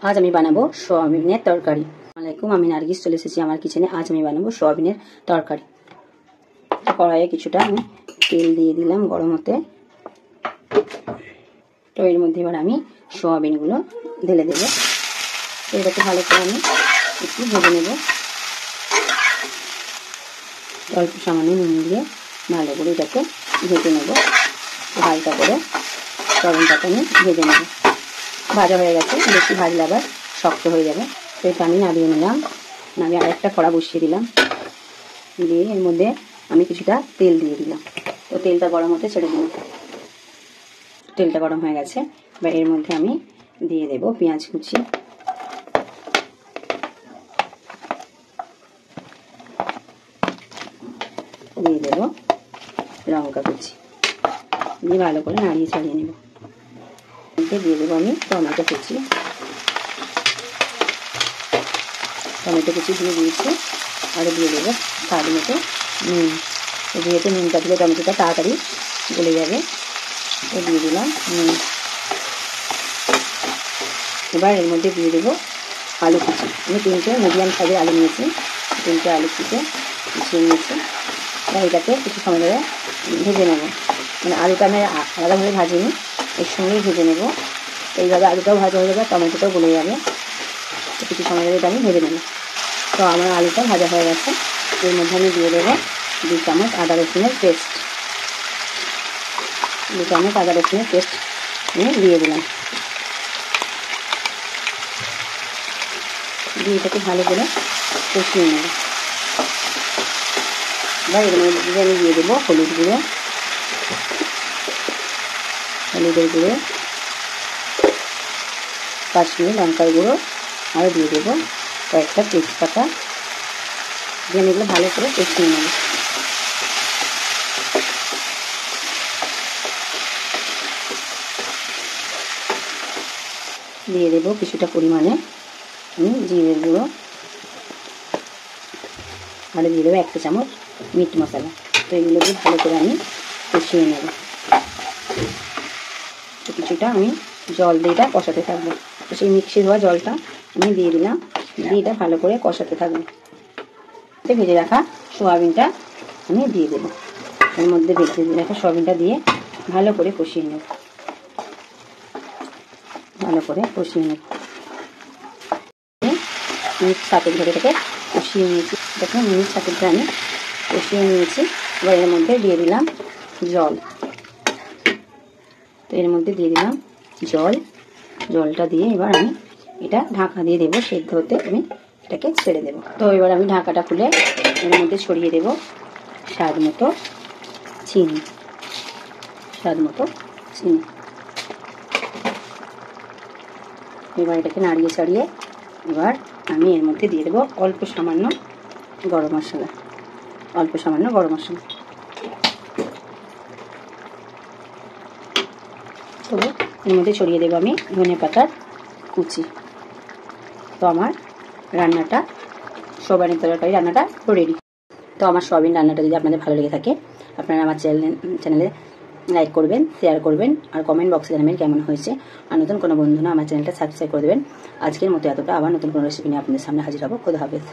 আজ আমি বানাবো সোয়াবিনের তরকারি। আসসালামু আলাইকুম, আমি নার্গিস চলে এসেছি আমার কিচেনে। আজ আমি বানাবো সোয়াবিনের তরকারি। কড়াইয়ে কিছুটা আমি তেল দিয়ে দিলাম গরম হতে। তো এর মধ্যে এবার আমি সোয়াবিনগুলো ঢেলে দেবো। এটাকে ভালো করে আমি একটু ভেজে নেব। অল্প সামান্য নুন দিয়ে ভালো করে এটাকে ভেজে নেব। হালকা করে সোয়াবিনটাকে আমি ভেজে নেব। ভাজা হয়ে গেছে, বেশি ভাজলে আবার শক্ত হয়ে যাবে। তো এটা আমি নামিয়ে নিলাম। নামিয়ে আরেকটা কড়া বসিয়ে দিলাম। দিয়ে এর মধ্যে আমি কিছুটা তেল দিয়ে দিলাম। তো তেলটা গরম হতে ছেড়ে দিলাম। তেলটা গরম হয়ে গেছে, এবার এর মধ্যে আমি দিয়ে দেব পেঁয়াজ কুচি। দিয়ে দেব লঙ্কা কুচি। দিয়ে ভালো করে নাড়িয়ে ছাড়িয়ে নেব। দিয়ে দেবো আমি টমেটো কুচি। টমেটো কুচি দিয়ে দিয়েছি। আর দিয়ে দেবো স্বাদ মতো নুন। যেহেতু নুনটা দিলে টমেটোটা তাড়াতাড়ি গলে যাবে, তো দিয়ে দিলাম নুন। এবার এর মধ্যে দিয়ে দেবো আলু কুচি। আমি 3টে মিডিয়াম সাইজের আলু নিয়েছি। 3টে আলু কুচি মিশিয়ে নিয়েছি। এবার এটাকে কিছু সময় ধরে ভেজে নেব। মানে আলুটা আমি আলাদাভাবে ভাজিনি, এর সঙ্গেই ভেজে নেব। এইভাবে আলুটাও ভাজা হয়ে যাবে, টমেটোটাও গলে যাবে। তো কিছু সময় ধরে এটা আমি ভেজে নেব। তো আমার আলুটা ভাজা হয়ে গেছে। এর মধ্যে আমি দিয়ে দেবো 2 চামচ আদা রসুনের পেস্ট। 2 চামচ আদা রসুনের পেস্ট আমি দিয়ে দিলাম। দিয়ে এটাকে ভালো করে কষিয়ে নেব। এবার এর মধ্যে আমি দিয়ে দেবো হলুদ গুঁড়ো, হলুদের গুঁড়ো, কাশ্মীরি লঙ্কার গুঁড়ো, আর দিয়ে দেবো কয়েকটা তেজপাতা। দিয়ে আমি এগুলো ভালো করে কষিয়ে নেব। দিয়ে দেবো কিছুটা পরিমাণে আমি জিরের গুঁড়ো, আর দিয়ে দেবো 1 চামচ মিট মশলা। তো এগুলো দিয়ে ভালো করে আমি কষিয়ে নেব। তো কিছুটা আমি জল দিয়ে এটা কষাতে থাকবো। তো সেই মিক্সি ধোয়া জলটা আমি দিয়ে দিলাম। দিয়ে এটা ভালো করে কষাতে থাকবো। ভেজে রাখা সোয়াবিনটা আমি দিয়ে দেবো। এর মধ্যে ভেজে রাখা সোয়াবিনটা দিয়ে ভালো করে কষিয়ে নেব। ভালো করে কষিয়ে নেব। মিনিট 7 ধরে এটাকে কষিয়ে নিয়েছি। দেখুন মিনিট 7 ধরে আমি কষিয়ে নিয়েছি। এবার এর মধ্যে দিয়ে দিলাম জল। তো এর মধ্যে দিয়ে দিলাম জল। জলটা দিয়ে এবার আমি এটা ঢাকা দিয়ে দেবো সেদ্ধ হতে। আমি এটাকে ছেড়ে দেবো। তো এবার আমি ঢাকাটা খুলে এর মধ্যে ছড়িয়ে দেবো স্বাদ মতো চিনি। স্বাদ মতো চিনি। এবার এটাকে নাড়িয়ে চাড়িয়ে এবার আমি এর মধ্যে দিয়ে দেবো অল্প সামান্য গরম মশলা। অল্প সামান্য গরম মশলা। তো এর মধ্যে ছড়িয়ে দেবো আমি ধনে পাতার কুচি। তো আমার রান্নাটা সোয়াবিনের তরকারি রান্নাটা রেডি। তো আমার সোয়াবিন রান্নাটা যদি আপনাদের ভালো লেগে থাকে, আপনারা আমার চ্যানেলে লাইক করবেন, শেয়ার করবেন, আর কমেন্ট বক্সে জানাবেন কেমন হয়েছে। আর নতুন কোনো বন্ধু না আমার চ্যানেলটা সাবস্ক্রাইব করে দেবেন। আজকের মতো এতটা। আবার নতুন কোনো রেসিপি নিয়ে আপনাদের সামনে হাজির হবো। খোদা হাফেজ।